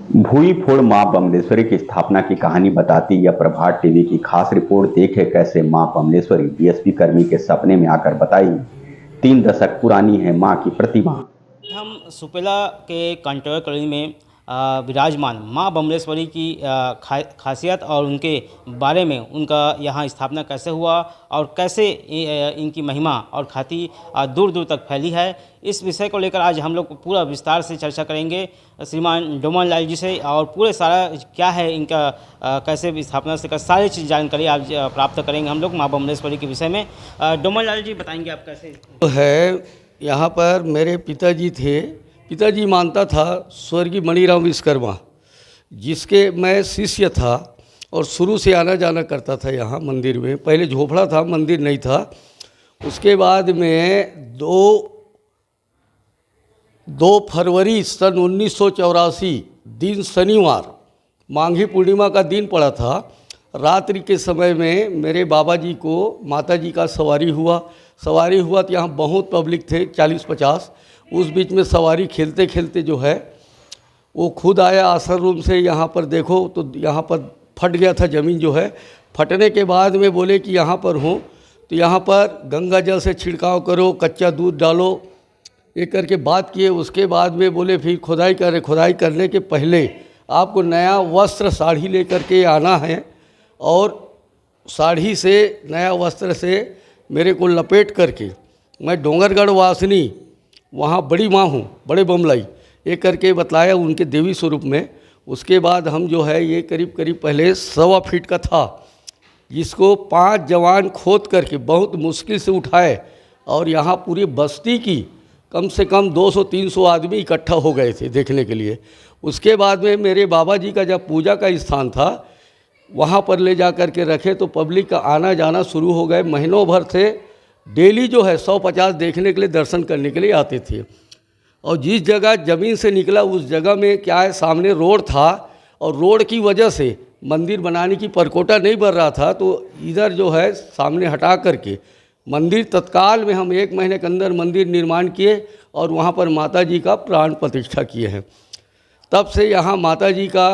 भूई फोड़ मां बमलेश्वरी की स्थापना की कहानी बताती यह प्रभात टीवी की खास रिपोर्ट। देखे कैसे मां बमलेश्वरी बीएसपी कर्मी के सपने में आकर बताई 3 दशक पुरानी है मां की प्रतिमा। हम सुपेला के कंट्रोल कॉलोनी में विराजमान माँ बमलेश्वरी की खासियत और उनके बारे में, उनका यहाँ स्थापना कैसे हुआ और कैसे इनकी महिमा और ख्याति दूर दूर तक फैली है, इस विषय को लेकर आज हम लोग पूरा विस्तार से चर्चा करेंगे श्रीमान डोमन लाल जी से। और पूरे सारा क्या है इनका कैसे स्थापना से का सारी चीज़ जानकारी आज प्राप्त करेंगे हम लोग माँ बमलेश्वरी के विषय में। डोमन लाल जी बताएंगे आप कैसे है। यहाँ पर मेरे पिताजी थे। पिताजी मानता था स्वर्गीय मणिराम विश्वकर्मा, जिसके मैं शिष्य था और शुरू से आना जाना करता था यहाँ मंदिर में। पहले झोपड़ा था, मंदिर नहीं था। उसके बाद में 2 फरवरी सन 1984 दिन शनिवार माघी पूर्णिमा का दिन पड़ा था। रात्रि के समय में मेरे बाबा जी को माता जी का सवारी हुआ तो यहाँ बहुत पब्लिक थे, 40-50। उस बीच में सवारी खेलते खेलते जो है वो खुद आया आसन रूम से। यहाँ पर देखो तो यहाँ पर फट गया था ज़मीन जो है। फटने के बाद में बोले कि यहाँ पर हूँ तो यहाँ पर गंगा जल से छिड़काव करो, कच्चा दूध डालो, ये करके बात किए। उसके बाद में बोले फिर खुदाई करें। खुदाई करने के पहले आपको नया वस्त्र साड़ी लेकर के आना है और साड़ी से नया वस्त्र से मेरे को लपेट करके, मैं डोंगरगढ़ वासिनी वहाँ बड़ी माँ हूँ, बड़े बमलाई, ये करके बतलाया उनके देवी स्वरूप में। उसके बाद हम जो है ये करीब करीब पहले 1.25 फीट का था, जिसको 5 जवान खोद करके बहुत मुश्किल से उठाए और यहाँ पूरी बस्ती की कम से कम 200-300 आदमी इकट्ठा हो गए थे देखने के लिए। उसके बाद में मेरे बाबा जी का जब पूजा का स्थान था वहाँ पर ले जा कर के रखे तो पब्लिक का आना जाना शुरू हो गए। महीनों भर से डेली जो है 150 देखने के लिए, दर्शन करने के लिए आते थे। और जिस जगह ज़मीन से निकला उस जगह में क्या है, सामने रोड था और रोड की वजह से मंदिर बनाने की परकोटा नहीं बन रहा था, तो इधर जो है सामने हटा करके मंदिर तत्काल में हम 1 महीने के अंदर मंदिर निर्माण किए और वहाँ पर माता जी का प्राण प्रतिष्ठा किए हैं। तब से यहाँ माता जी का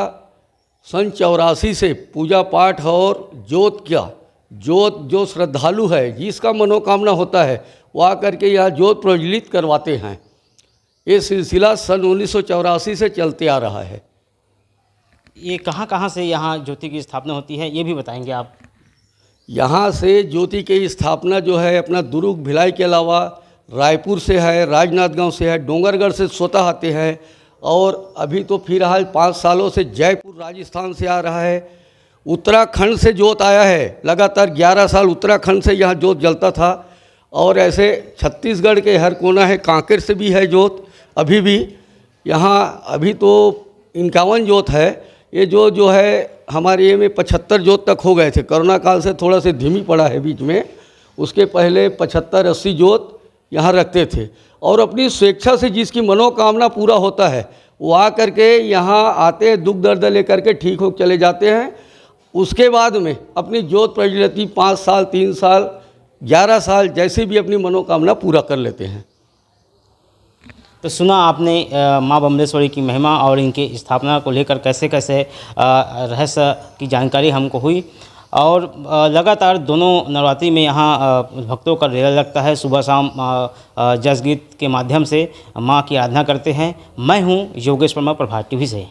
सन 84 से पूजा पाठ और जोत जो श्रद्धालु है, जिसका मनोकामना होता है वो आकर के यहाँ जोत प्रज्वलित करवाते हैं। ये सिलसिला सन 1984 से चलते आ रहा है। ये कहाँ से यहाँ ज्योति की स्थापना होती है ये भी बताएंगे आप? यहाँ से ज्योति की स्थापना जो है अपना दुर्ग भिलाई के अलावा रायपुर से है, राजनांदगांव से है, डोंगरगढ़ से स्वतः आते हैं और अभी तो फिलहाल 5 सालों से जयपुर राजस्थान से आ रहा है। उत्तराखंड से जोत आया है, लगातार 11 साल उत्तराखंड से यहाँ जोत जलता था। और ऐसे छत्तीसगढ़ के हर कोना है, कांकेर से भी है जोत अभी भी यहाँ। अभी तो 51 जोत है। ये जो है हमारे ये में 75 जोत तक हो गए थे। कोरोना काल से थोड़ा से धीमी पड़ा है बीच में, उसके पहले 75-80 जोत यहाँ रखते थे। और अपनी स्वेच्छा से जिसकी मनोकामना पूरा होता है वो आ करके यहाँ आते हैं, दुख दर्द लेकर के ठीक हो चले जाते हैं। उसके बाद में अपनी जोत प्रज्वलित 5 साल, 3 साल, 11 साल जैसे भी अपनी मनोकामना पूरा कर लेते हैं। तो सुना आपने माँ बमलेश्वरी की महिमा और इनके स्थापना को लेकर कैसे कैसे रहस्य की जानकारी हमको हुई। और लगातार दोनों नवरात्रि में यहाँ भक्तों का रेला लगता है। सुबह शाम जस गीत के माध्यम से माँ की आराधना करते हैं। मैं हूँ योगेश वर्मा, प्रभात टीवी से।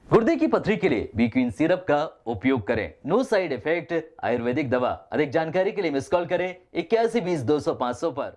गुर्दे की पथरी के लिए बी क्वीन सिरप का उपयोग करें। नो साइड इफेक्ट, आयुर्वेदिक दवा। अधिक जानकारी के लिए मिस कॉल करें 81 20 200 500 पर।